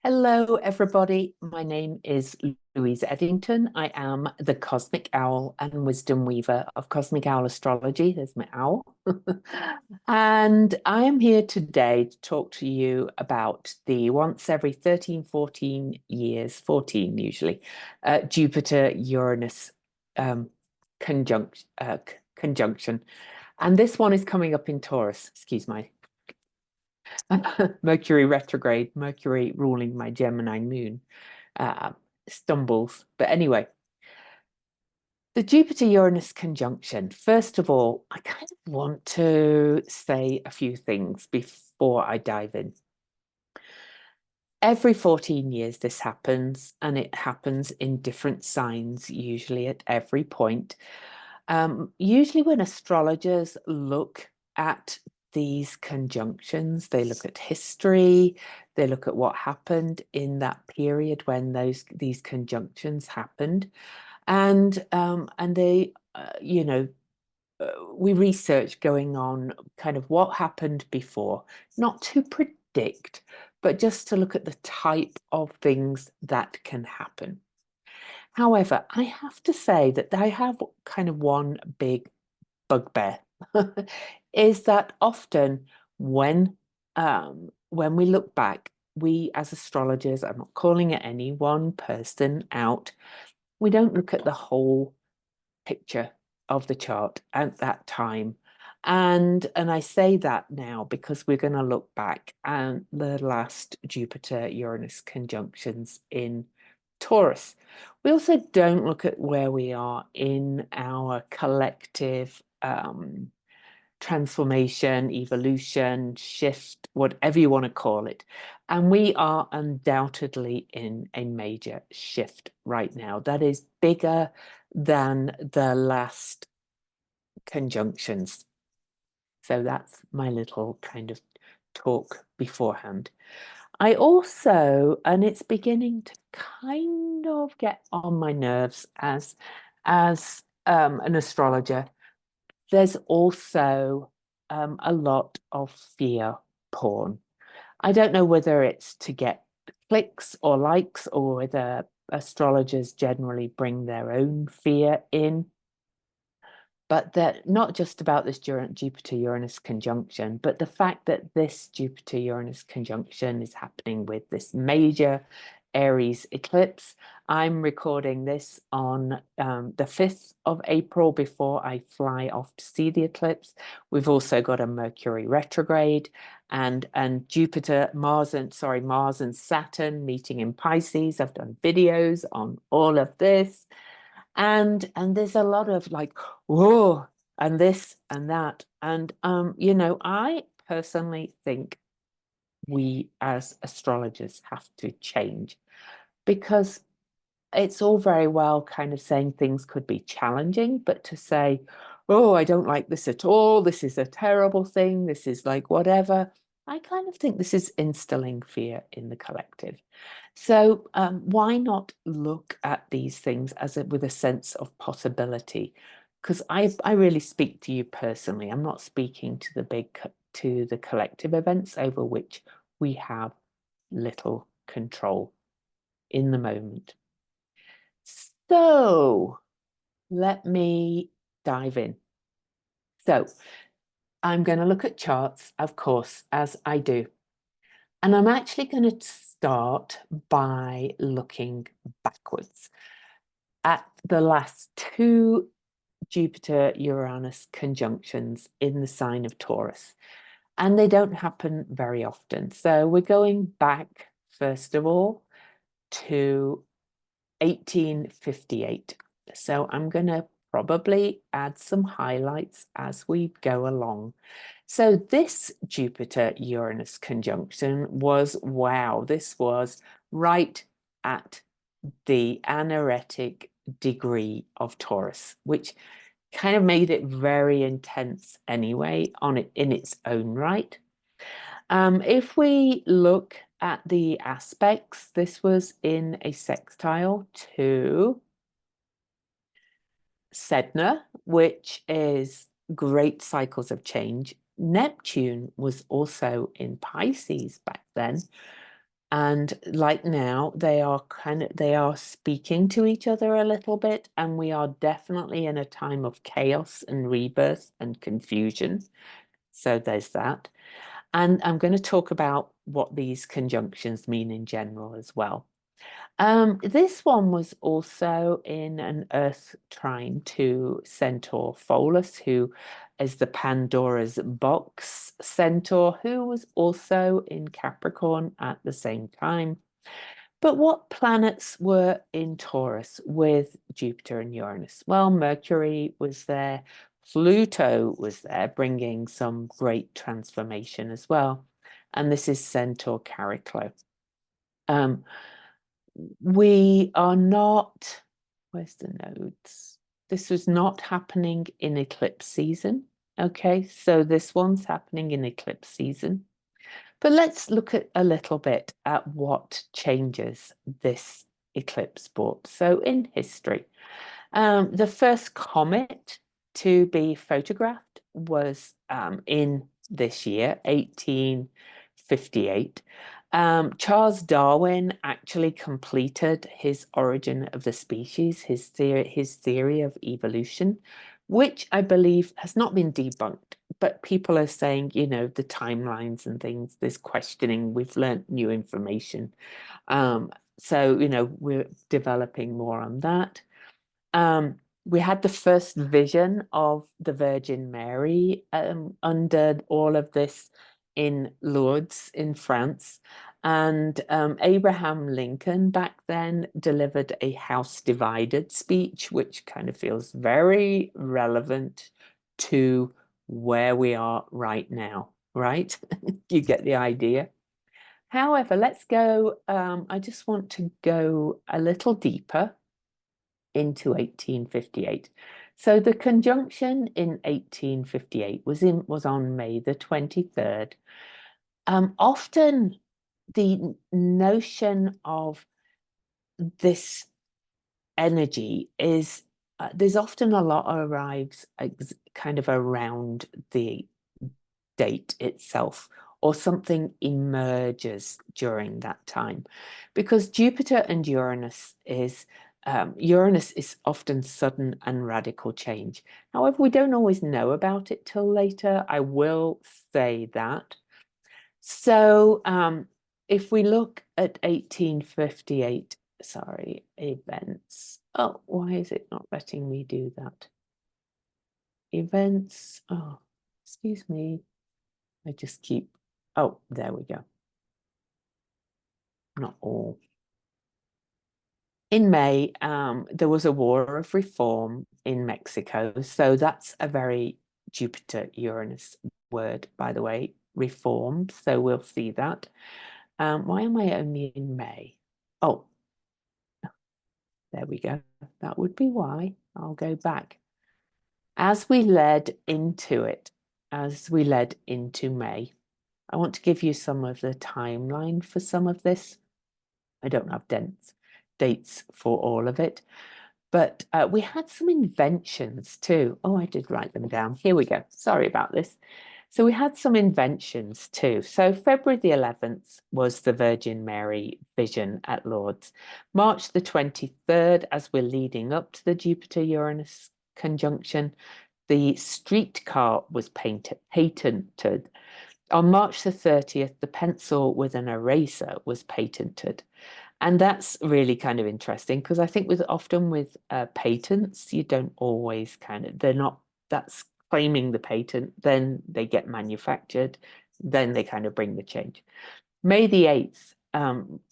Hello, everybody. My name is Louise Eddington. I am the Cosmic Owl and Wisdom Weaver of Cosmic Owl Astrology. There's my owl. And I am here today to talk to you about the once every 13, 14 years, 14 usually, Jupiter-Uranus conjunction. And this one is coming up in Taurus. Excuse my Mercury retrograde, Mercury ruling my Gemini moon, uh, stumbles. But anyway, the Jupiter-Uranus conjunction. First of all, I kind of want to say a few things before I dive in. Every 14 years this happens, and it happens in different signs, usually at every point. Usually when astrologers look at these conjunctions, they look at history, they look at what happened in that period when these conjunctions happened, and they we research going on kind of what happened before, not to predict, but just to look at the type of things that can happen. However, I have to say that I have kind of one big bugbear is that often when we look back, we as astrologers, I'm not calling it any one person out, we don't look at the whole picture of the chart at that time. And I say that now because we're going to look back at the last Jupiter-Uranus conjunctions in Taurus. We also don't look at where we are in our collective transformation, evolution, shift, whatever you want to call it. And we are undoubtedly in a major shift right now that is bigger than the last conjunctions. So that's my little kind of talk beforehand. I also, and it's beginning to kind of get on my nerves as an astrologer, there's also a lot of fear porn. I don't know whether it's to get clicks or likes or whether astrologers generally bring their own fear in. But that not just about this Jupiter-Uranus conjunction, but the fact that this Jupiter-Uranus conjunction is happening with this major Aries eclipse. I'm recording this on the 5th of April before I fly off to see the eclipse. We've also got a Mercury retrograde and Mars and Saturn meeting in Pisces. I've done videos on all of this. And there's a lot of like, whoa, and this and that. And I personally think we as astrologers have to change because it's all very well kind of saying things could be challenging, but to say, oh, I don't like this at all, this is a terrible thing, this is like whatever, I kind of think this is instilling fear in the collective. So why not look at these things with a sense of possibility? Because I really speak to you personally. I'm not speaking to the collective events over which we have little control in the moment. So let me dive in. So I'm going to look at charts, of course, as I do. And I'm actually going to start by looking backwards at the last two Jupiter-Uranus conjunctions in the sign of Taurus. And they don't happen very often. So we're going back, first of all, to 1858. So I'm going to probably add some highlights as we go along. So this Jupiter-Uranus conjunction was, wow, this was right at the anaretic degree of Taurus, which kind of made it very intense anyway in its own right. If we look at the aspects, this was in a sextile to Sedna, which is great cycles of change. Neptune was also in Pisces back then. And like now, they are speaking to each other a little bit, and we are definitely in a time of chaos and rebirth and confusion. So there's that. And I'm going to talk about what these conjunctions mean in general as well. This one was also in an Earth trine to Centaur Pholus, who is the Pandora's box centaur, who was also in Capricorn at the same time. But what planets were in Taurus with Jupiter and Uranus? Well, Mercury was there, Pluto was there, bringing some great transformation as well. And this is Centaur Chariklo. Um, we are not, where's the nodes? This was not happening in eclipse season. Okay, so this one's happening in eclipse season. But let's look at a little bit at what changes this eclipse brought. So in history, the first comet to be photographed was in this year, 1858. Charles Darwin actually completed his Origin of the Species, his theory of evolution, which I believe has not been debunked, but people are saying, you know, the timelines and things, there's questioning, we've learned new information. So, you know, we're developing more on that. We had the first vision of the Virgin Mary under all of this in Lourdes in France. And Abraham Lincoln back then delivered a House Divided speech, which kind of feels very relevant to where we are right now, right? You get the idea. However, let's go, I just want to go a little deeper into 1858. So the conjunction in 1858 was on May the 23rd. Often the notion of this energy is there's often a lot arrives kind of around the date itself, or something emerges during that time, because Jupiter and Uranus is often sudden and radical change. However, we don't always know about it till later. I will say that. So if we look at 1858, sorry, events. Oh, why is it not letting me do that? Events. Oh, excuse me. I just keep, oh, there we go. Not all. In May, there was a war of reform in Mexico. So that's a very Jupiter-Uranus word, by the way, reformed. So we'll see that. Why am I only in May? Oh, there we go. That would be why. I'll go back. As we led into it, as we led into May, I want to give you some of the timeline for some of this. I don't have dates for all of it, but we had some inventions too. Oh, I did write them down. Here we go. Sorry about this. So we had some inventions too. So February the 11th was the Virgin Mary vision at Lourdes. March the 23rd, as we're leading up to the Jupiter-Uranus conjunction, the streetcar was patented. On March the 30th, the pencil with an eraser was patented. And that's really kind of interesting, because I think often with patents, you don't always they're not, that's claiming the patent, then they get manufactured, then they kind of bring the change. May the 8th,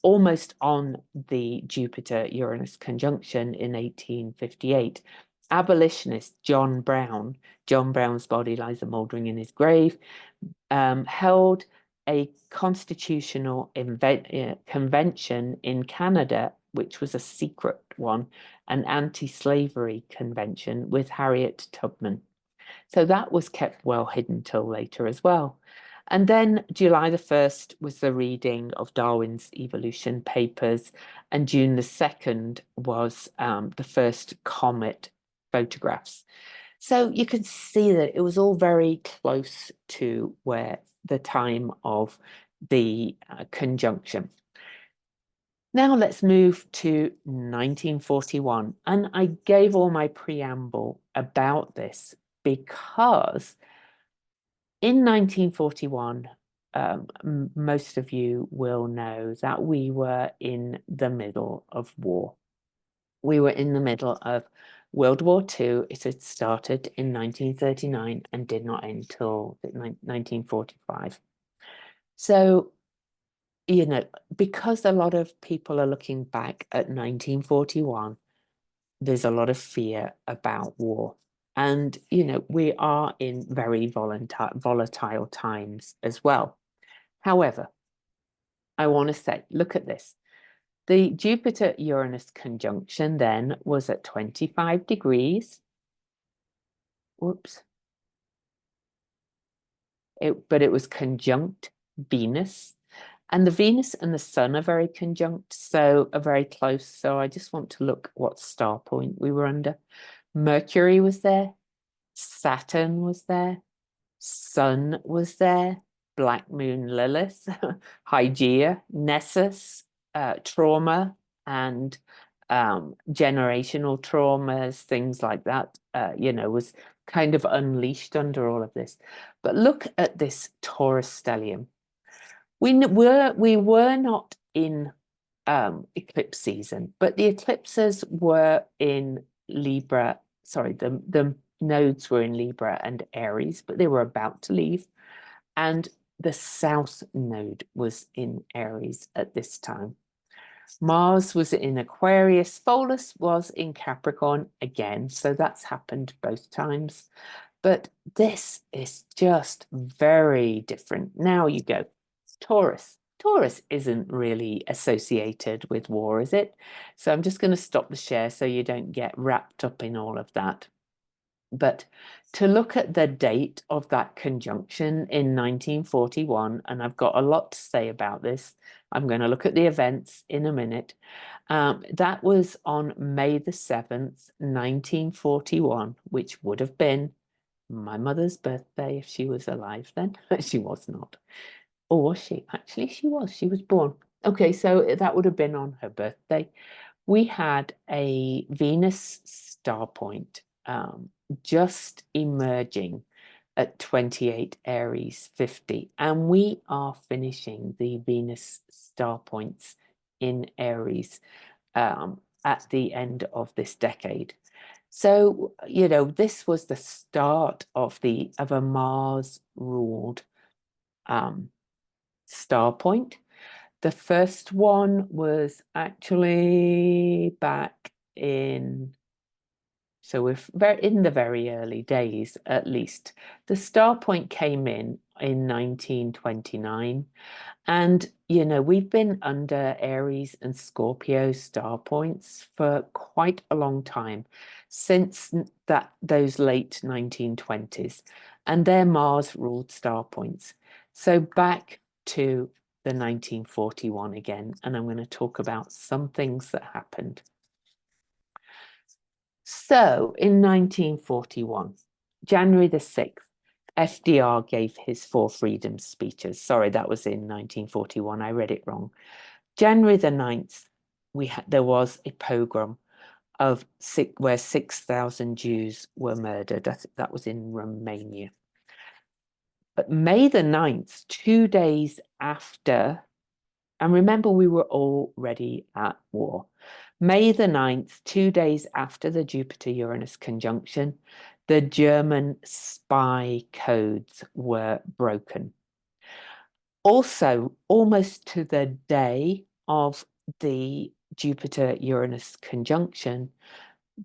almost on the Jupiter-Uranus conjunction in 1858, abolitionist John Brown's body lies a mouldering in his grave, held a constitutional convention in Canada, which was a secret one, an anti-slavery convention with Harriet Tubman. So that was kept well hidden till later as well. And then July the 1st was the reading of Darwin's evolution papers, and June the 2nd was the first comet photographs. So you could see that it was all very close to where the time of the conjunction. Now let's move to 1941. And I gave all my preamble about this because in 1941, most of you will know that we were in the middle of war. We were in the middle of World War II. It had started in 1939 and did not end until 1945. So, you know, because a lot of people are looking back at 1941, there's a lot of fear about war. And, you know, we are in very volatile times as well. However, I want to say, look at this. The Jupiter-Uranus conjunction then was at 25 degrees. Whoops. But it was conjunct Venus. And the Venus and the Sun are very conjunct, so are very close. So I just want to look what star point we were under. Mercury was there. Saturn was there. Sun was there. Black Moon Lilith, Hygeia, Nessus, trauma and generational traumas, things like that, you know, was kind of unleashed under all of this. But look at this Taurus stellium. We were not in eclipse season, but the eclipses were in Libra. Sorry, the nodes were in Libra and Aries, but they were about to leave. And the South node was in Aries at this time. Mars was in Aquarius. Pholus was in Capricorn again. So that's happened both times. But this is just very different. Now you go, Taurus. Taurus isn't really associated with war, is it? So I'm just going to stop the share so you don't get wrapped up in all of that. But to look at the date of that conjunction in 1941, and I've got a lot to say about this. I'm going to look at the events in a minute. That was on May the 7th, 1941, which would have been my mother's birthday if she was alive then. She was not. Or was she? Actually, she was. She was born. Okay, so that would have been on her birthday. We had a Venus star point just emerging at 28 Aries 50, and we are finishing the Venus star points in Aries at the end of this decade. So, you know, this was the start of a Mars ruled star point. The first one was actually back in, so we're in the very early days, at least. The star point came in 1929. And, you know, we've been under Aries and Scorpio star points for quite a long time, since those late 1920s. And they're Mars-ruled star points. So back to the 1941 again, and I'm going to talk about some things that happened. So in 1941, January the 6th, FDR gave his Four Freedoms speeches. Sorry, that was in 1941. I read it wrong. January the 9th, there was a pogrom where 6,000 Jews were murdered. I think that was in Romania. But May the 9th, 2 days after, and remember we were already at war. May the 9th, 2 days after the Jupiter-Uranus conjunction, the German spy codes were broken. Also, almost to the day of the Jupiter-Uranus conjunction,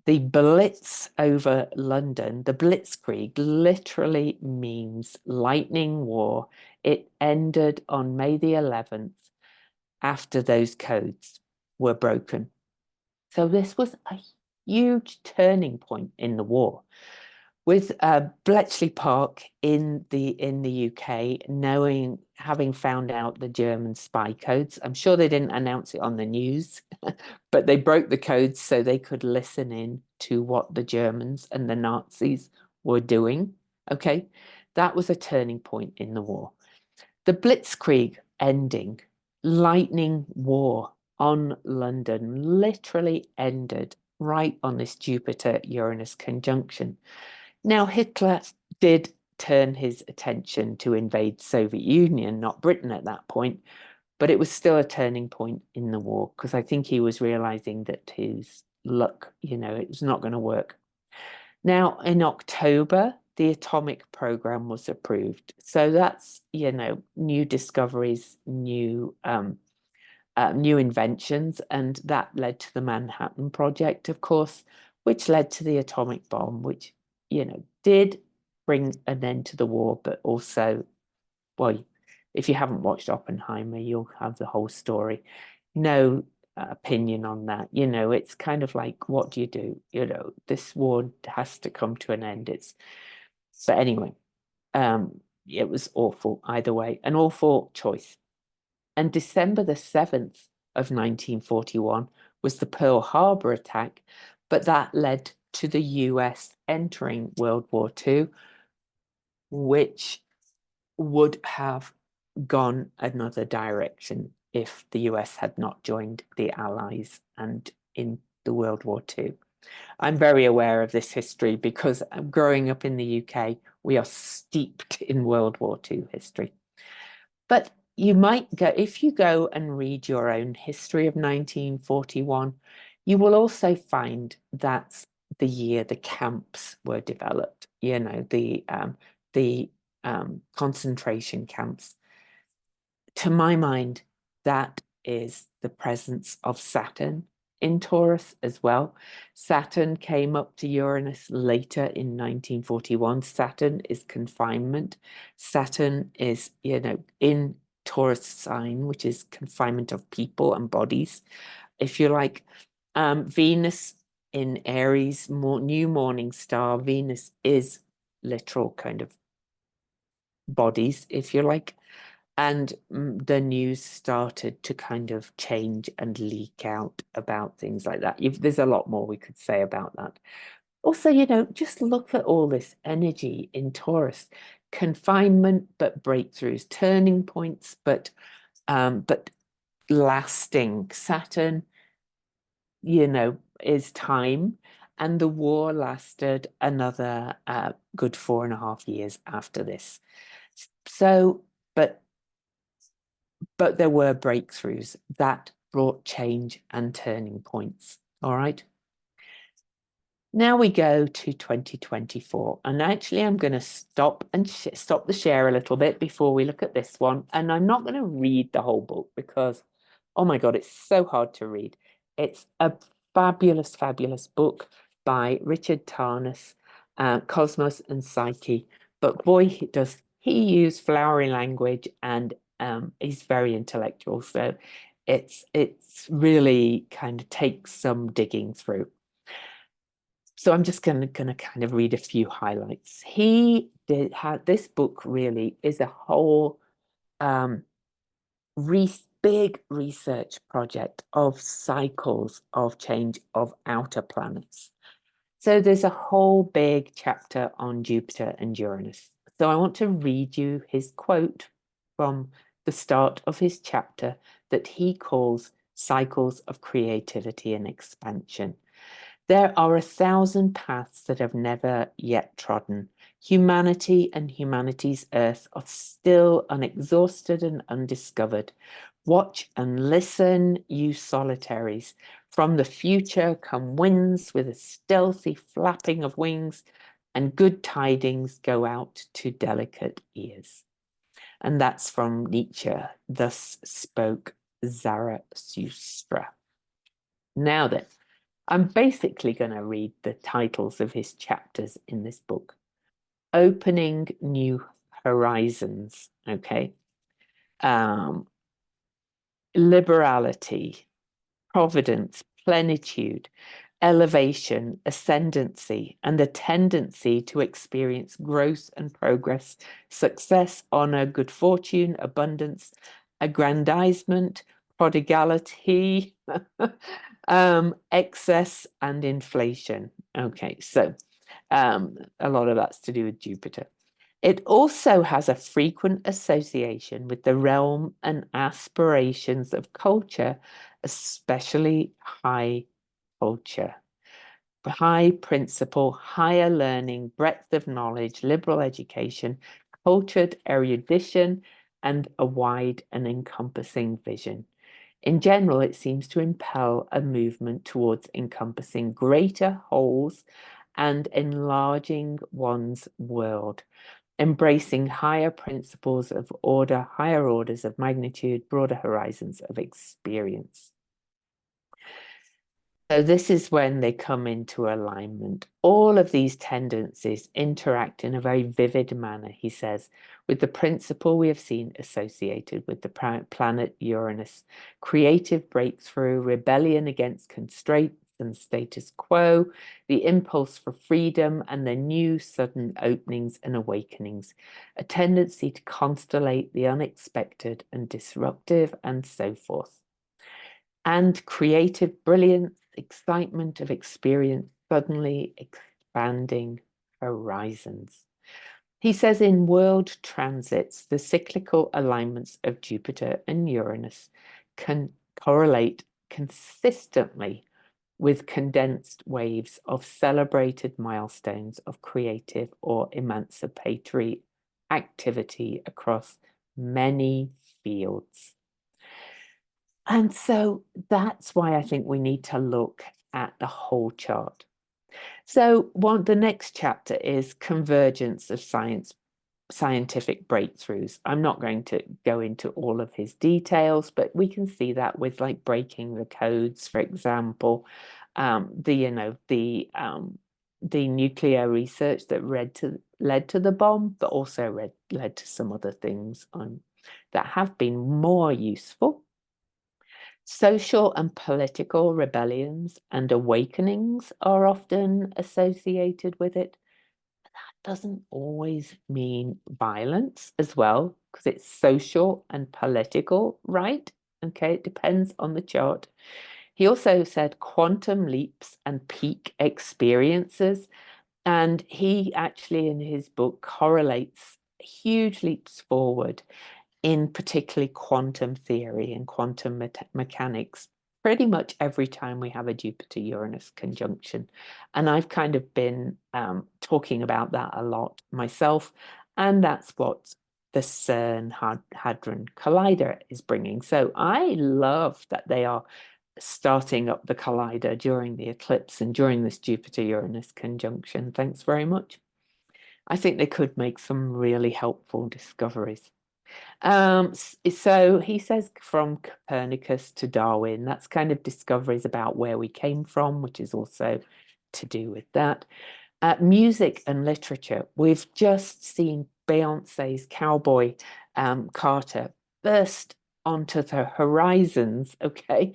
the blitz over London, the blitzkrieg, literally means lightning war. It ended on May the 11th after those codes were broken. So this was a huge turning point in the war. With Bletchley Park in the UK having found out the German spy codes. I'm sure they didn't announce it on the news, but they broke the codes so they could listen in to what the Germans and the Nazis were doing. Okay, that was a turning point in the war. The Blitzkrieg ending, lightning war on London literally ended right on this Jupiter-Uranus conjunction. Now, Hitler did turn his attention to invade Soviet Union, not Britain at that point, but it was still a turning point in the war because I think he was realizing that his luck, it was not going to work. Now, in October, the atomic program was approved. So that's, new discoveries, new inventions, and that led to the Manhattan Project, of course, which led to the atomic bomb, which, did bring an end to the war, but also, well, if you haven't watched Oppenheimer, you'll have the whole story. No opinion on that. It's kind of like, what do you do? This war has to come to an end. But anyway, it was awful either way, an awful choice. And December the 7th of 1941 was the Pearl Harbor attack, but that led to the US entering World War II, which would have gone another direction if the US had not joined the Allies and in the World War II. I'm very aware of this history because growing up in the UK, we are steeped in World War II history. But you might go, if you go and read your own history of 1941, you will also find that's the year the camps were developed, the concentration camps. To my mind, that is the presence of Saturn in Taurus as well. Saturn came up to Uranus later in 1941. Saturn is confinement. Saturn is, in Taurus sign, which is confinement of people and bodies, if you like. Venus in Aries, new morning star. Venus is literal kind of bodies, if you like. And the news started to kind of change and leak out about things like that. There's a lot more we could say about that. Also, just look at all this energy in Taurus. Confinement, but breakthroughs, turning points, but lasting. Saturn, is time. And the war lasted another good 4.5 years after this. So, but there were breakthroughs that brought change and turning points. All right. Now we go to 2024. And actually, I'm going to stop the share a little bit before we look at this one. And I'm not going to read the whole book because, oh my God, it's so hard to read. It's a fabulous, fabulous book by Richard Tarnas, Cosmos and Psyche. But boy, does he use flowery language, and he's very intellectual. So it's really kind of takes some digging through. So I'm just going to kind of read a few highlights. He did have this book really is a whole big research project of cycles of change of outer planets. So there's a whole big chapter on Jupiter and Uranus. So I want to read you his quote from the start of his chapter that he calls Cycles of Creativity and Expansion. There are 1,000 paths that have never yet trodden. Humanity and humanity's earth are still unexhausted and undiscovered. Watch and listen, you solitaries. From the future come winds with a stealthy flapping of wings, and good tidings go out to delicate ears. And that's from Nietzsche. Thus spoke Zarathustra. Now then, I'm basically going to read the titles of his chapters in this book. Opening New Horizons, okay? Liberality, providence, plenitude, elevation, ascendancy, and the tendency to experience growth and progress, success, honor, good fortune, abundance, aggrandizement, prodigality, excess, and inflation. Okay, so a lot of that's to do with Jupiter. It also has a frequent association with the realm and aspirations of culture, especially high culture. High principle, higher learning, breadth of knowledge, liberal education, cultured erudition, and a wide and encompassing vision. In general, it seems to impel a movement towards encompassing greater wholes and enlarging one's world, embracing higher principles of order, higher orders of magnitude, broader horizons of experience. So this is when they come into alignment. All of these tendencies interact in a very vivid manner, he says, with the principle we have seen associated with the planet Uranus: creative breakthrough, rebellion against constraints and status quo, the impulse for freedom, and the new sudden openings and awakenings, a tendency to constellate the unexpected and disruptive, and so forth. And creative brilliance, excitement of experience, suddenly expanding horizons. He says in world transits, the cyclical alignments of Jupiter and Uranus can correlate consistently with condensed waves of celebrated milestones of creative or emancipatory activity across many fields. And so that's why I think we need to look at the whole chart. So the next chapter is convergence of scientific breakthroughs. I'm not going to go into all of his details, but we can see that with like breaking the codes, for example, the nuclear research that led to the bomb, but also led to some other things that have been more useful. Social and political rebellions and awakenings are often associated with it. That doesn't always mean violence as well, because it's social and political, right? Okay, it depends on the chart. He also said quantum leaps and peak experiences. And he actually, in his book, correlates huge leaps forward in particularly quantum theory and quantum mechanics pretty much every time we have a Jupiter-Uranus conjunction. And I've kind of been talking about that a lot myself. And that's what the CERN Hadron Collider is bringing. So I love that they are starting up the collider during the eclipse and during this Jupiter-Uranus conjunction. Thanks very much. I think they could make some really helpful discoveries. So he says from Copernicus to Darwin, that's kind of discoveries about where we came from, which is also to do with that. Music and literature, we've just seen Beyonce's Cowboy Carter burst onto the horizons, okay?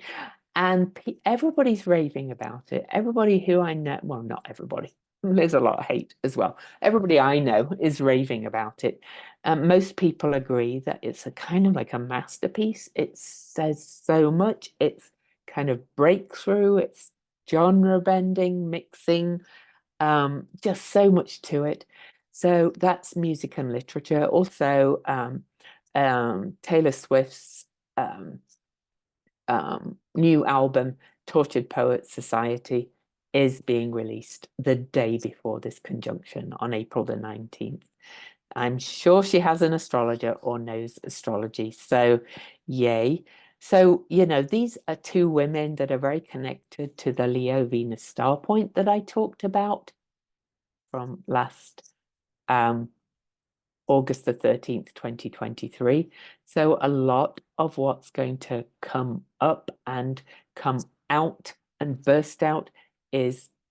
And everybody's raving about it. Everybody who I know, well, not everybody, there's a lot of hate as well. Everybody I know is raving about it. Most people agree that it's a kind of like a masterpiece. It says so much. It's kind of breakthrough. It's genre bending, mixing, just so much to it. So that's music and literature. Also, Taylor Swift's new album, Tortured Poets Society, is being released the day before this conjunction on April the 19th. I'm sure she has an astrologer or knows astrology, so yay. So, these are two women that are very connected to the Leo Venus star point that I talked about from last August the 13th, 2023. So a lot of what's going to come up and come out and burst out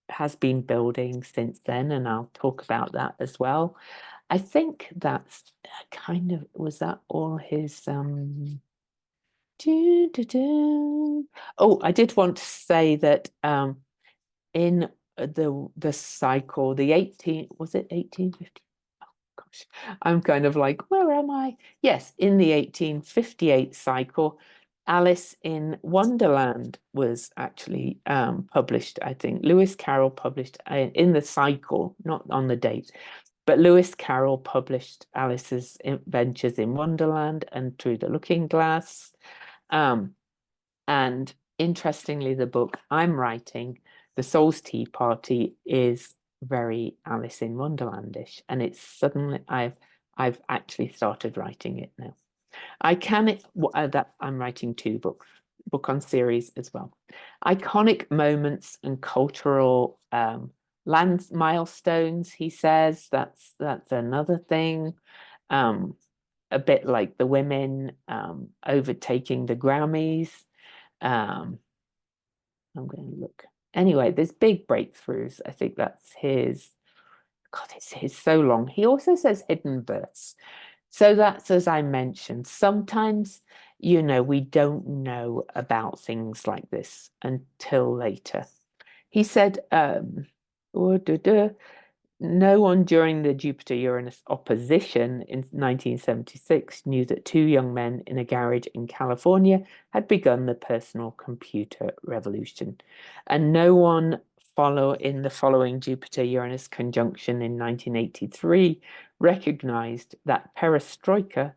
has been building since then, and I'll talk about that as well. I think that's was that all his Oh, I did want to say that in the cycle, the 1850? Gosh, I'm kind of like, where am I? Yes, in the 1858 cycle, Alice in Wonderland was actually published, I think. Lewis Carroll published in the cycle, not on the date, But Lewis Carroll published Alice's Adventures in Wonderland and Through the Looking Glass. And interestingly, the book I'm writing, The Soul's Tea Party, is very Alice in Wonderlandish, and it's suddenly I've actually started writing it now. That I'm writing two books, book on series as well. Iconic moments and cultural land milestones, he says. That's another thing. A bit like the women overtaking the Grammys. I'm going to look. Anyway, there's big breakthroughs. I think that's his. God, it's so long. He also says hidden births. So that's, as I mentioned, sometimes, we don't know about things like this until later. He said, no one during the Jupiter-Uranus opposition in 1976 knew that two young men in a garage in California had begun the personal computer revolution. And no one in the following Jupiter-Uranus conjunction in 1983 recognized that perestroika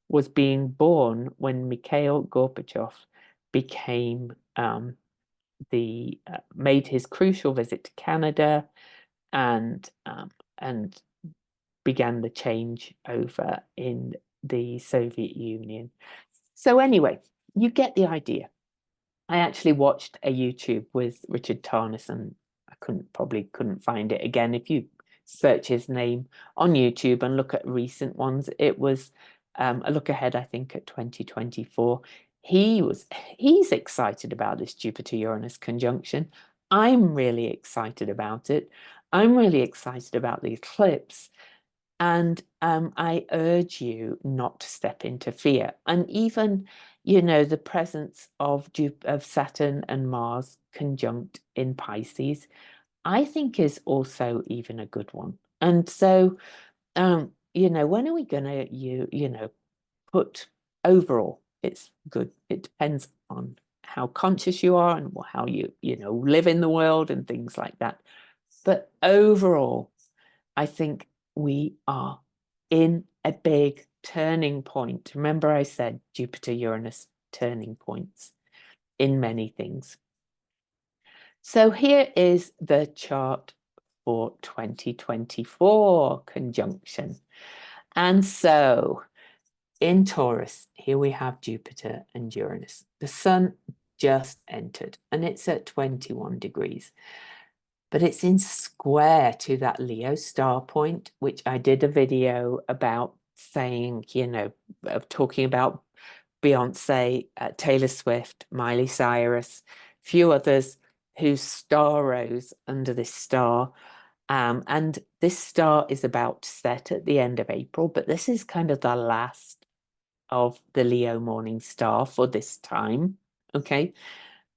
was being born when Mikhail Gorbachev made his crucial visit to Canada and began the change over in the Soviet Union. So anyway, you get the idea. I actually watched a YouTube with Richard Tarnas, and I probably couldn't find it again. If you search his name on YouTube and look at recent ones, it was a look ahead, I think, at 2024. He's excited about this Jupiter-Uranus conjunction. I'm really excited about it. I'm really excited about the eclipse. And I urge you not to step into fear. And even, the presence of Saturn and Mars conjunct in Pisces, I think is also even a good one. And so, when are we going to, put overall, it's good. It depends on how conscious you are and how you live in the world and things like that. But overall, I think we are in a big turning point. Remember, I said Jupiter-Uranus turning points in many things. So here is the chart for 2024 conjunction. And so in Taurus, here we have Jupiter and Uranus. The sun just entered and it's at 21 degrees. But it's in square to that Leo star point, which I did a video about saying, of talking about Beyonce, Taylor Swift, Miley Cyrus, a few others whose star rose under this star. And this star is about to set at the end of April, but this is kind of the last of the Leo morning star for this time, okay?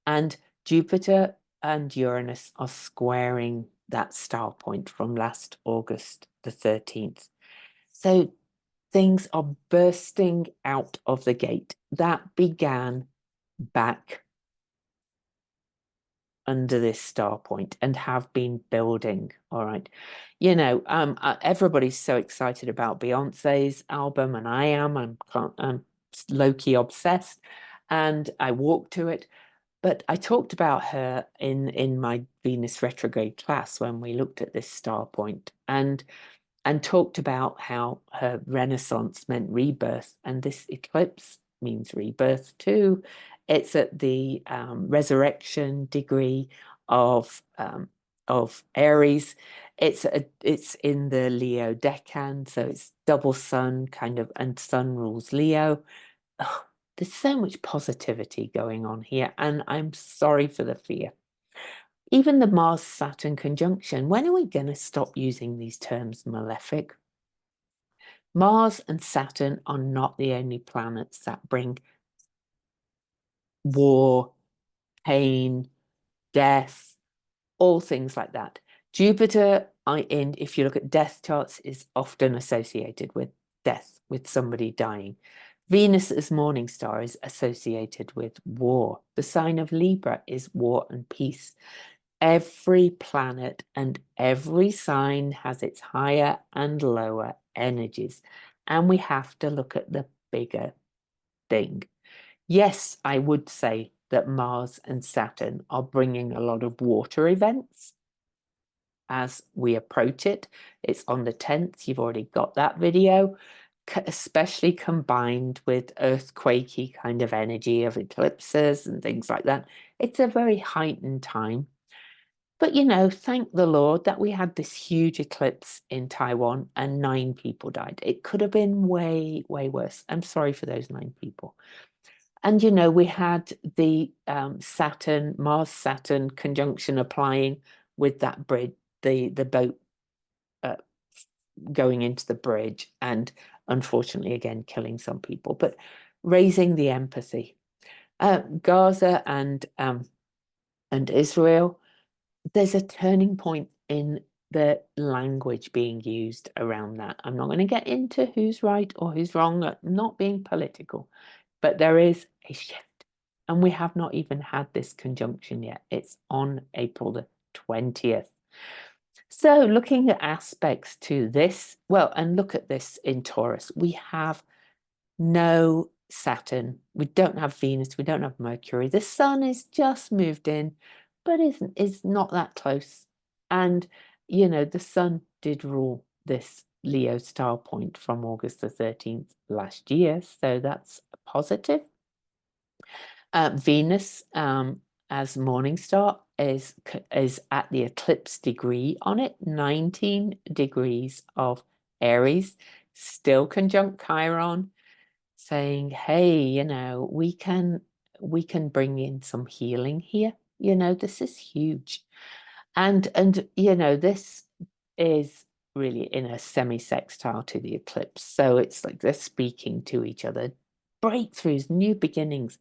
And Jupiter and Uranus are squaring that star point from last August the 13th. So things are bursting out of the gate. That began back under this star point and have been building. All right. Everybody's so excited about Beyonce's album, and I am. I'm low-key obsessed, and I walk to it. But I talked about her in my Venus retrograde class when we looked at this star point and talked about how her renaissance meant rebirth, and this eclipse means rebirth too. It's at the resurrection degree of Aries. It's in the Leo decan, so it's double sun kind of, and sun rules Leo. Oh, there's so much positivity going on here, and I'm sorry for the fear. Even the Mars-Saturn conjunction, when are we going to stop using these terms malefic? Mars and Saturn are not the only planets that bring war, pain, death, all things like that. Jupiter, if you look at death charts, is often associated with death, with somebody dying. Venus as morning star is associated with war. The sign of Libra is war and peace. Every planet and every sign has its higher and lower energies, and we have to look at the bigger thing. Yes, I would say that Mars and Saturn are bringing a lot of water events as we approach it. It's on the 10th. You've already got that video, especially combined with earthquakey kind of energy of eclipses and things like that. It's a very heightened time. But, you know, thank the Lord that we had this huge eclipse in Taiwan and 9 people died. It could have been way, way worse. I'm sorry for those 9 people. And, you know, we had the Mars-Saturn conjunction applying with that bridge, the boat going into the bridge and unfortunately, again, killing some people, but raising the empathy. Gaza and Israel, there's a turning point in the language being used around that. I'm not going to get into who's right or who's wrong, I'm not being political, but there is a shift. And we have not even had this conjunction yet. It's on April the 20th. So looking at aspects to this, well, and look at this in Taurus, we have no Saturn, we don't have Venus, we don't have Mercury. The Sun is just moved in, but is not that close. And, you know, the Sun did rule this Leo star point from August the 13th last year, so that's a positive. Venus as morning star is at the eclipse degree on it, 19 degrees of Aries, still conjunct Chiron, saying, hey, you know, we can bring in some healing here. You know, this is huge. And you know, this is really in a semi-sextile to the eclipse. So it's like they're speaking to each other. Breakthroughs, new beginnings,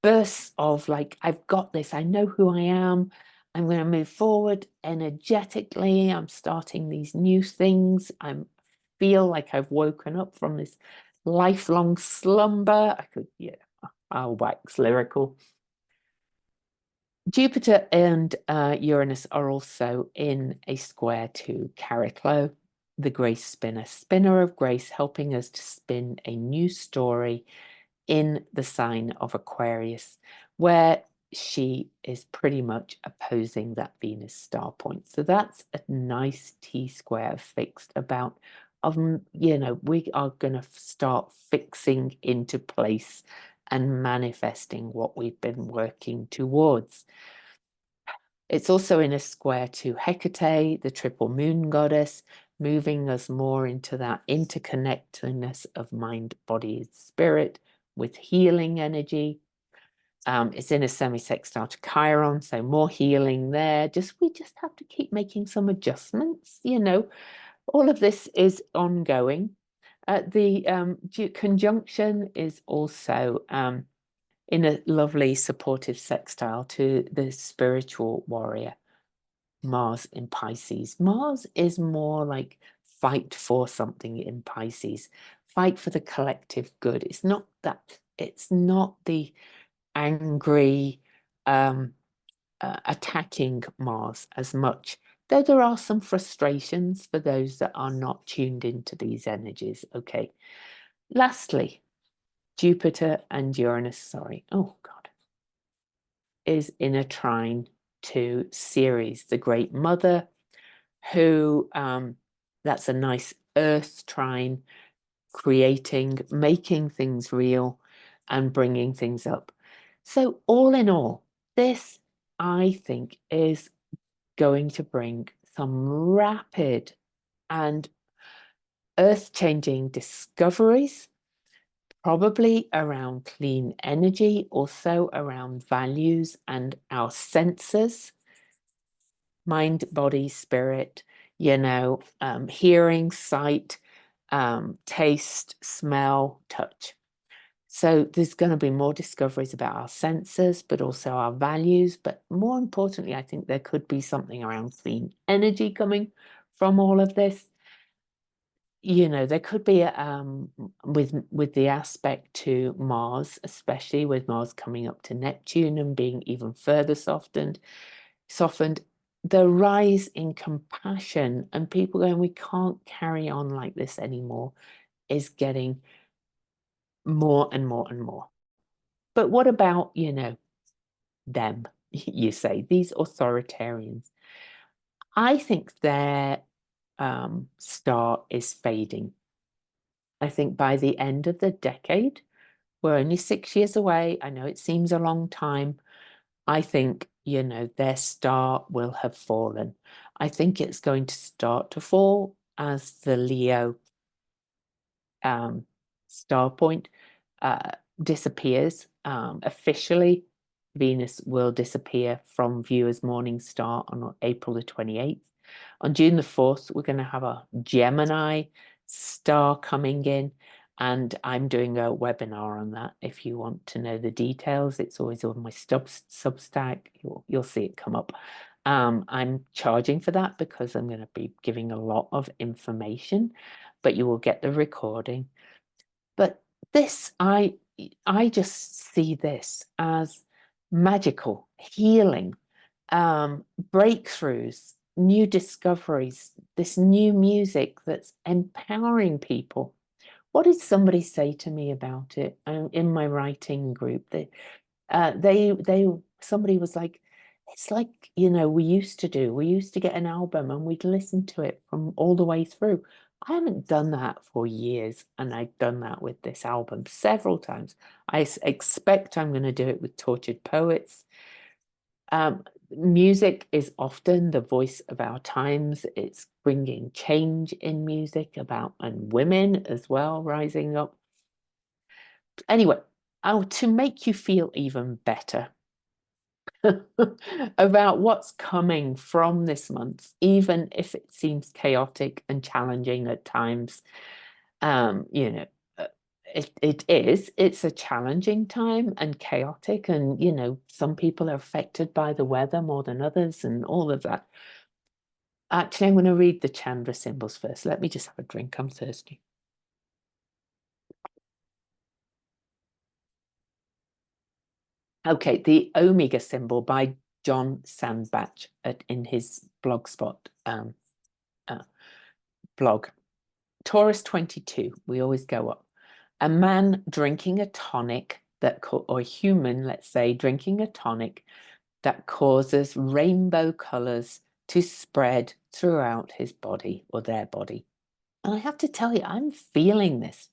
bursts of like, I've got this, I know who I am, I'm going to move forward energetically, I'm starting these new things, I feel like I've woken up from this lifelong slumber. I'll wax lyrical. Jupiter and Uranus are also in a square to Chariklo, the grace spinner, spinner of grace, helping us to spin a new story in the sign of Aquarius, where she is pretty much opposing that Venus star point. So that's a nice T-square fixed about, you know, we are going to start fixing into place and manifesting what we've been working towards. It's also in a square to Hecate, the triple moon goddess, moving us more into that interconnectedness of mind, body, and spirit with healing energy. It's in a semi-sextile to Chiron, so more healing there. We just have to keep making some adjustments, you know. All of this is ongoing. The conjunction is also in a lovely supportive sextile to the spiritual warrior, Mars in Pisces. Mars is more like fight for something in Pisces, fight for the collective good. It's not the angry attacking Mars as much, though there are some frustrations for those that are not tuned into these energies. Okay. Lastly, Jupiter and Uranus, oh God, is in a trine to Ceres, the Great Mother, who, that's a nice Earth trine, creating, making things real and bringing things up. So all in all, this, I think, is going to bring some rapid and earth-changing discoveries, probably around clean energy, also around values and our senses, mind, body, spirit, you know, hearing, sight, taste, smell, touch. So there's going to be more discoveries about our senses, but also our values. But more importantly, I think there could be something around clean energy coming from all of this. You know, there could be with the aspect to Mars, especially with Mars coming up to Neptune and being even further softened, softened. The rise in compassion and people going, we can't carry on like this anymore, is getting more and more and more. But what about, them, you say, these authoritarians? I think their star is fading. I think by the end of the decade, we're only 6 years away. I know it seems a long time. I think, their star will have fallen. I think it's going to start to fall as the Leo star point disappears. Officially, Venus will disappear from viewers' morning star on April the 28th. On June the 4th, we're going to have a Gemini star coming in, and I'm doing a webinar on that. If you want to know the details, it's always on my Substack. You'll see it come up. I'm charging for that because I'm going to be giving a lot of information, but you will get the recording. But this, I just see this as magical, healing, breakthroughs, new discoveries, this new music that's empowering people. What did somebody say to me about it in my writing group? Somebody was like, it's like, we used to get an album and we'd listen to it from all the way through. I haven't done that for years, and I've done that with this album several times. I expect I'm going to do it with Tortured Poets. Music is often the voice of our times. It's bringing change in music and women as well rising up. Anyway, to make you feel even better about what's coming from this month, even if it seems chaotic and challenging at times, it's a challenging time and chaotic, and some people are affected by the weather more than others and all of that. Actually, I'm going to read the Chandra symbols first. Let me just have a drink. I'm thirsty. Okay, the Omega symbol by John Sandbach in his blogspot blog. Taurus 22, we always go up. A man drinking a tonic or a human, let's say, drinking a tonic that causes rainbow colors to spread throughout his body or their body. And I have to tell you, I'm feeling this.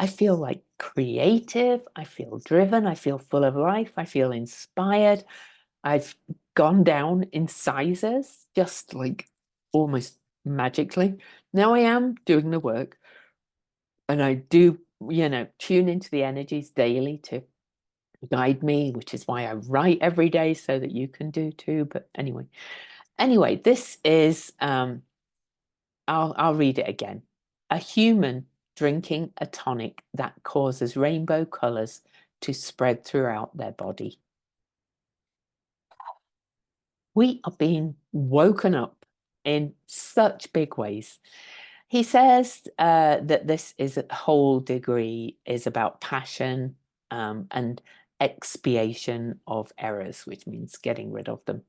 I feel like creative, I feel driven, I feel full of life, I feel inspired. I've gone down in sizes, just like almost magically. Now I am doing the work, and I do, tune into the energies daily to guide me, which is why I write every day so that you can do too. But anyway, this is, I'll read it again. A human drinking a tonic that causes rainbow colors to spread throughout their body. We are being woken up in such big ways. He says that this whole degree is about passion and expiation of errors, which means getting rid of them.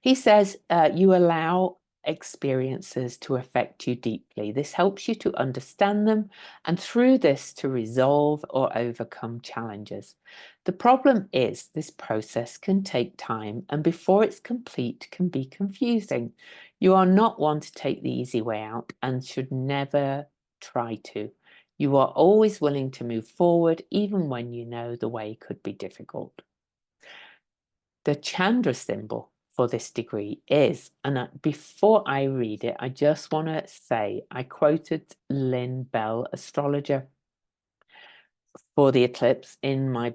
He says you allow experiences to affect you deeply. This helps you to understand them, and through this to resolve or overcome challenges. The problem is this process can take time, and before it's complete can be confusing. You are not one to take the easy way out and should never try to. You are always willing to move forward, even when you know the way could be difficult. The Chandra symbol for this degree is, and before I read it, I just want to say, I quoted Lynn Bell, astrologer, for the eclipse in my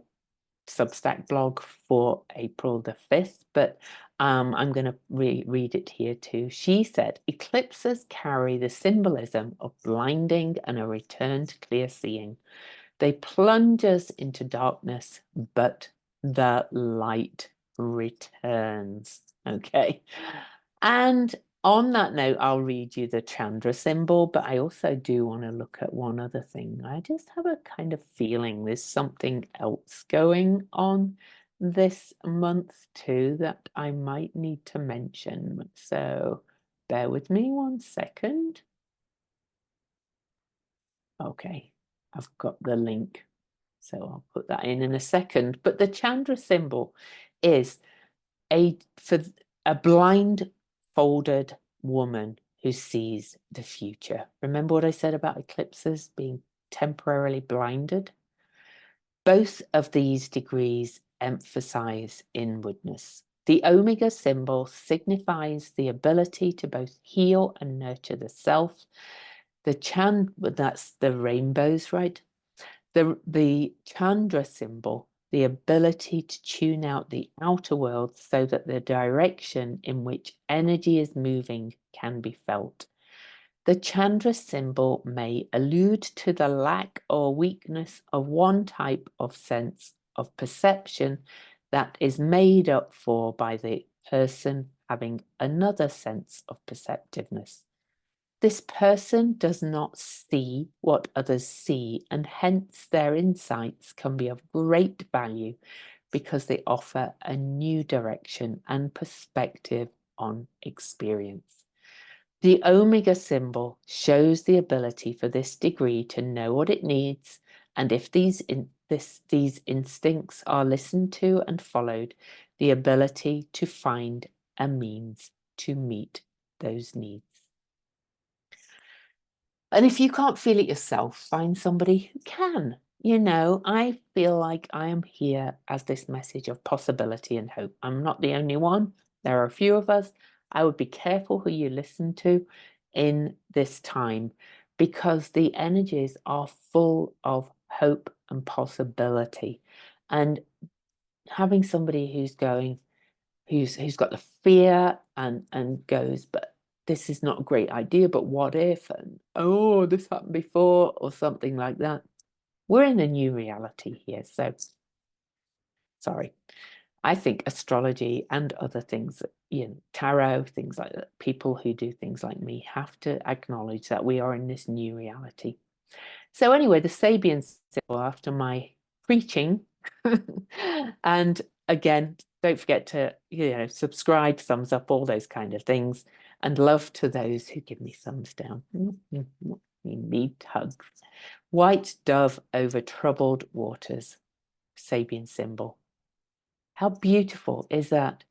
Substack blog for April the 5th, but I'm going to read it here too. She said, eclipses carry the symbolism of blinding and a return to clear seeing. They plunge us into darkness, but the light returns. Okay. And on that note, I'll read you the Chandra symbol, but I also do want to look at one other thing. I just have a kind of feeling there's something else going on this month too that I might need to mention. So bear with me 1 second. Okay, I've got the link. So I'll put that in a second. But the Chandra symbol is for a blindfolded woman who sees the future. Remember what I said about eclipses being temporarily blinded? Both of these degrees emphasize inwardness. The omega symbol signifies the ability to both heal and nurture the self. That's the rainbows, right? The Chandra symbol, the ability to tune out the outer world so that the direction in which energy is moving can be felt. The Chandra symbol may allude to the lack or weakness of one type of sense of perception that is made up for by the person having another sense of perceptiveness. This person does not see what others see, and hence their insights can be of great value because they offer a new direction and perspective on experience. The omega symbol shows the ability for this degree to know what it needs, and if these instincts are listened to and followed, the ability to find a means to meet those needs. And if you can't feel it yourself, find somebody who can. You know, I feel like I am here as this message of possibility and hope. I'm not the only one. There are a few of us. I would be careful who you listen to in this time because the energies are full of hope and possibility. And having somebody who's got the fear and goes, but this is not a great idea, but what if? And oh, this happened before, or something like that. We're in a new reality here. So sorry. I think astrology and other things, tarot, things like that, people who do things like me have to acknowledge that we are in this new reality. So anyway, the Sabian symbol after my preaching. And again, don't forget to, subscribe, thumbs up, all those kind of things. And love to those who give me thumbs down. We need hugs. White dove over troubled waters, Sabian symbol. How beautiful is that?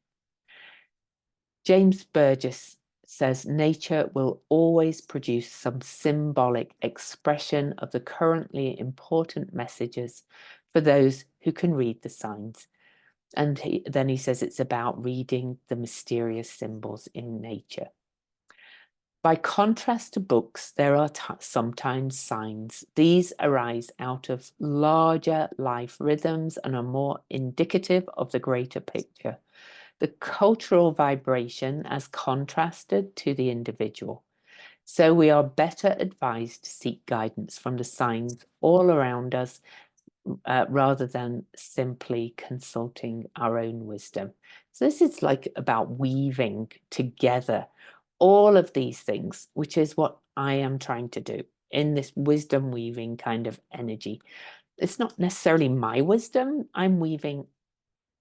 James Burgess says nature will always produce some symbolic expression of the currently important messages for those who can read the signs. And then he says it's about reading the mysterious symbols in nature. By contrast to books, there are sometimes signs. These arise out of larger life rhythms and are more indicative of the greater picture. The cultural vibration as contrasted to the individual. So we are better advised to seek guidance from the signs all around us rather than simply consulting our own wisdom. So this is like about weaving together all of these things, which is what I am trying to do in this wisdom weaving kind of energy. It's not necessarily my wisdom. I'm weaving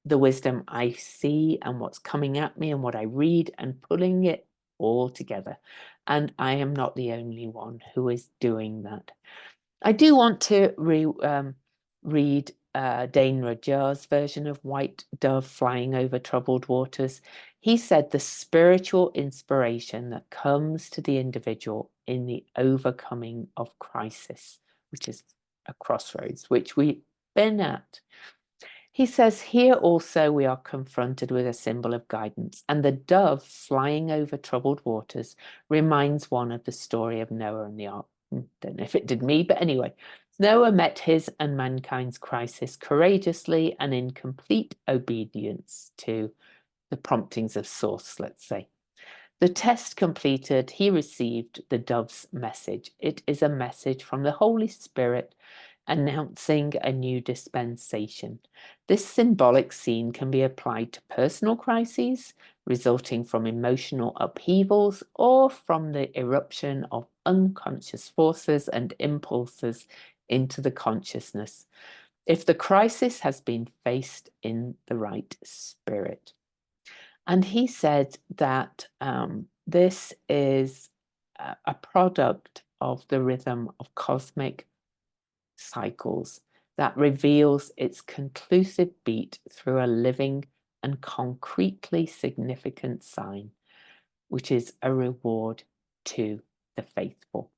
the wisdom I see and what's coming at me and what I read and pulling it all together. And I am not the only one who is doing that. I do want to read Dane Rudhyar's version of White Dove Flying Over Troubled Waters. He said the spiritual inspiration that comes to the individual in the overcoming of crisis, which is a crossroads, which we've been at. He says, here also we are confronted with a symbol of guidance, and the dove flying over troubled waters reminds one of the story of Noah and the ark. Don't know if it did me, but anyway, Noah met his and mankind's crisis courageously and in complete obedience to the promptings of Source, let's say. The test completed, he received the dove's message. It is a message from the Holy Spirit announcing a new dispensation. This symbolic scene can be applied to personal crises resulting from emotional upheavals or from the eruption of unconscious forces and impulses into the consciousness. if the crisis has been faced in the right spirit. And he said that this is a product of the rhythm of cosmic cycles that reveals its conclusive beat through a living and concretely significant sign, which is a reward to the faithful.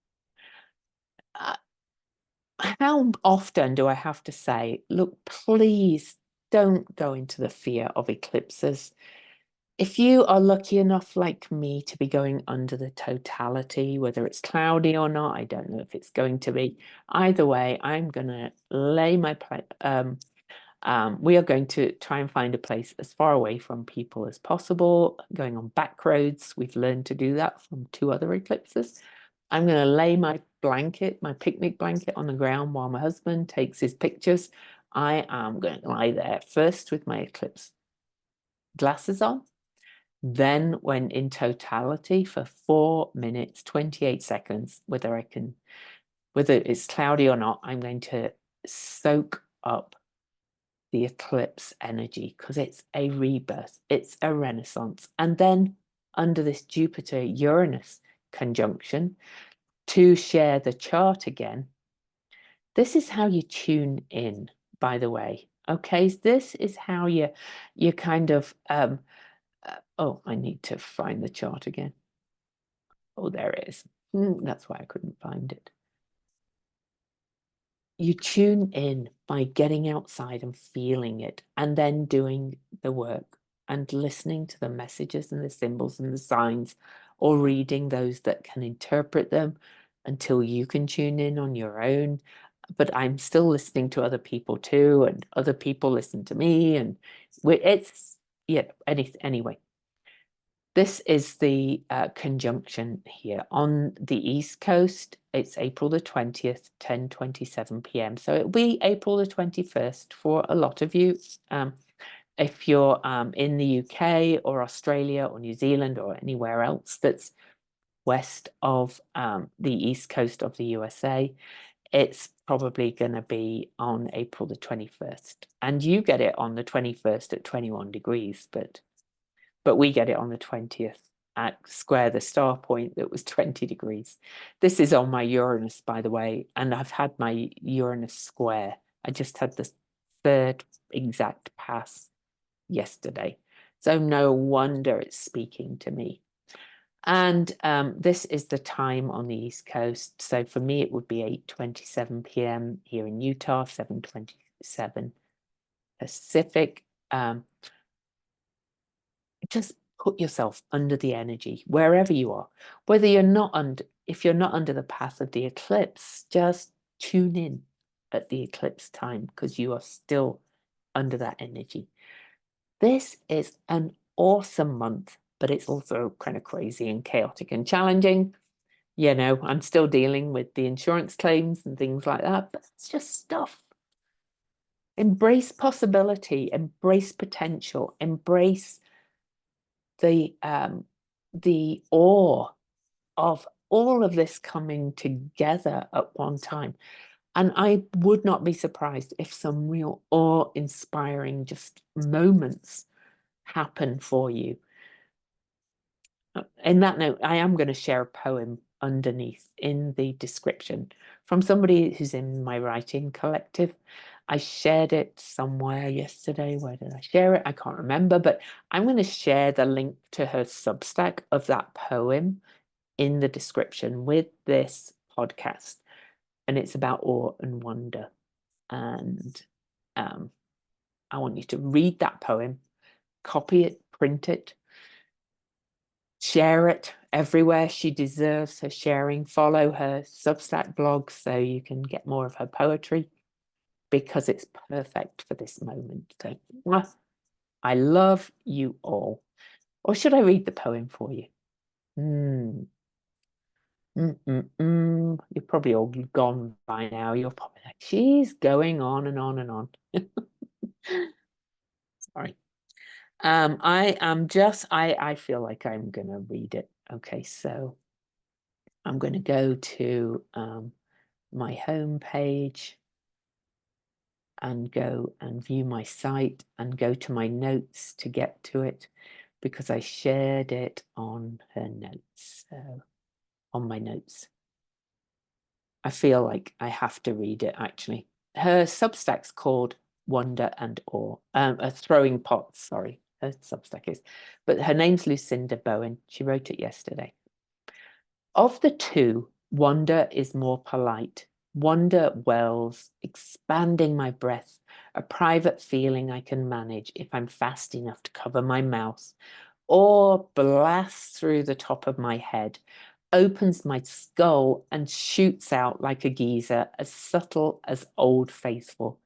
How often do I have to say, look, please don't go into the fear of eclipses. If you are lucky enough, like me, to be going under the totality, whether it's cloudy or not, I don't know if it's going to be. Either way, I'm going to lay my we are going to try and find a place as far away from people as possible, going on back roads. We've learned to do that from 2 other eclipses. I'm going to lay my blanket, my picnic blanket, on the ground while my husband takes his pictures. I am going to lie there first with my eclipse glasses on. Then, when in totality for 4 minutes, 28 seconds, whether it's cloudy or not, I'm going to soak up the eclipse energy, because it's a rebirth, it's a renaissance. And then under this Jupiter-Uranus conjunction, to share the chart again, this is how you tune in, by the way. Okay, this is how you kind of oh, I need to find the chart again. Oh, there it is. That's why I couldn't find it. You tune in by getting outside and feeling it, and then doing the work and listening to the messages and the symbols and the signs, or reading those that can interpret them until you can tune in on your own. But I'm still listening to other people too, and other people listen to me, and it's, yeah, anyway. This is the conjunction here. On the East Coast, it's April the 20th, 10:27 p.m. So it'll be April the 21st for a lot of you. If you're in the UK or Australia or New Zealand or anywhere else that's west of the East Coast of the USA, it's probably going to be on April the 21st. And you get it on the 21st at 21 degrees, but we get it on the 20th at square the star point that was 20 degrees. This is on my Uranus, by the way, and I've had my Uranus square. I just had the 3rd exact pass yesterday. So no wonder it's speaking to me. And this is the time on the East Coast. So for me, it would be 8:27 p.m. here in Utah, 7:27 Pacific. Just put yourself under the energy wherever you are, whether you're not under, if you're not under the path of the eclipse, just tune in at the eclipse time, because you are still under that energy. This is an awesome month, but it's also kind of crazy and chaotic and challenging. You know, I'm still dealing with the insurance claims and things like that, but it's just stuff. Embrace possibility, embrace potential, embrace the awe of all of this coming together at one time. And I would not be surprised if some real awe-inspiring just moments happen for you. In that note, I am going to share a poem underneath in the description from somebody who's in my writing collective. I shared it somewhere yesterday. Where did I share it? I can't remember, but I'm going to share the link to her Substack of that poem in the description with this podcast. And it's about awe and wonder. And I want you to read that poem, copy it, print it, share it everywhere. She deserves her sharing. Follow her Substack blog so you can get more of her poetry, because it's perfect for this moment. So I love you all. Or should I read the poem for you? You're probably all gone by now. You're probably like, she's going on and on and on. Sorry. I feel like I'm gonna read it. Okay, so I'm gonna go to my home page. and go and view my site and go to my notes to get to it, because I shared it on her notes, so on my notes. I feel like I have to read it, actually. Her Substack's called Wonder and Awe, Throwing Pots, sorry, her Substack is. But her name's Lucinda Bowen. She wrote it yesterday. Of the two, Wonder is more polite. Wonder wells, expanding my breath, a private feeling I can manage if I'm fast enough to cover my mouth, or blasts through the top of my head, opens my skull and shoots out like a geyser, as subtle as Old Faithful.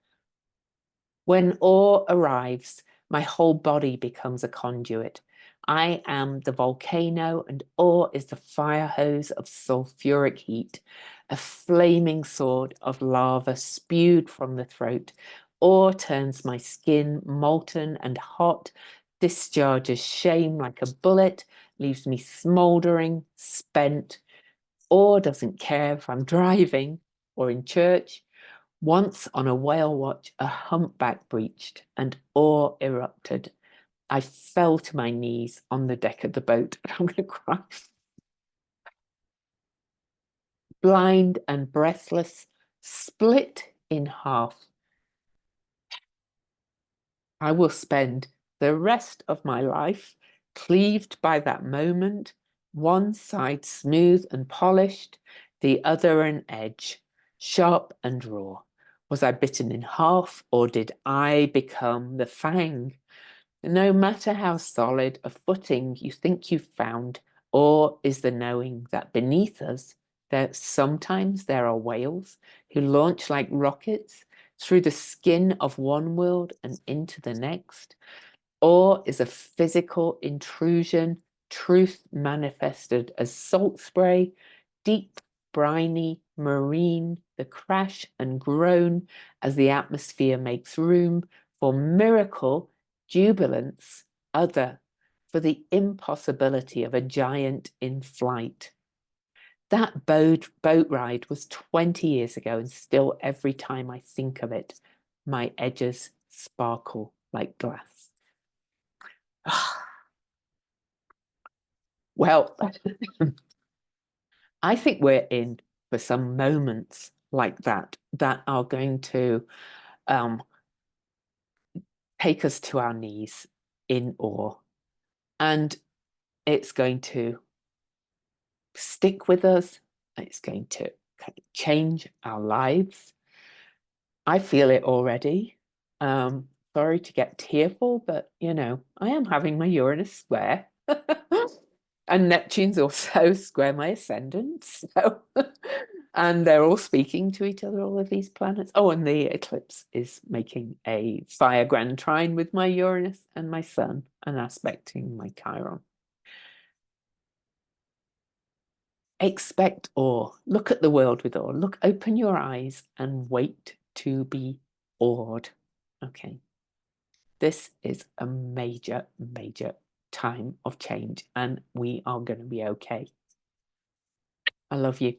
When awe arrives, my whole body becomes a conduit. I am the volcano, and awe is the fire hose of sulfuric heat, a flaming sword of lava spewed from the throat. Awe turns my skin molten and hot, discharges shame like a bullet, leaves me smouldering, spent. Awe doesn't care if I'm driving or in church. Once on a whale watch, a humpback breached and awe erupted. I fell to my knees on the deck of the boat. I'm going to cry. Blind and breathless, split in half. I will spend the rest of my life cleaved by that moment, one side smooth and polished, the other an edge, sharp and raw. Was I bitten in half, or did I become the fang? No matter how solid a footing you think you've found, or is the knowing that beneath us, sometimes there are whales who launch like rockets through the skin of one world and into the next, or is a physical intrusion, truth manifested as salt spray, deep, briny, marine, the crash and groan as the atmosphere makes room for miracle, jubilance, other, for the impossibility of a giant in flight. That boat ride was 20 years ago, and still every time I think of it, my edges sparkle like glass. Well, I think we're in for some moments like that are going to take us to our knees in awe. And it's going to stick with us. It's going to change our lives. I feel it already. Sorry to get tearful, but you know, I am having my Uranus square. And Neptune's also square my ascendant. So and they're all speaking to each other, all of these planets. Oh, and the eclipse is making a fire grand trine with my Uranus and my Sun and aspecting my Chiron. Expect awe. Look at the world with awe. Look, open your eyes and wait to be awed. Okay. This is a major, major time of change, and we are going to be okay. I love you.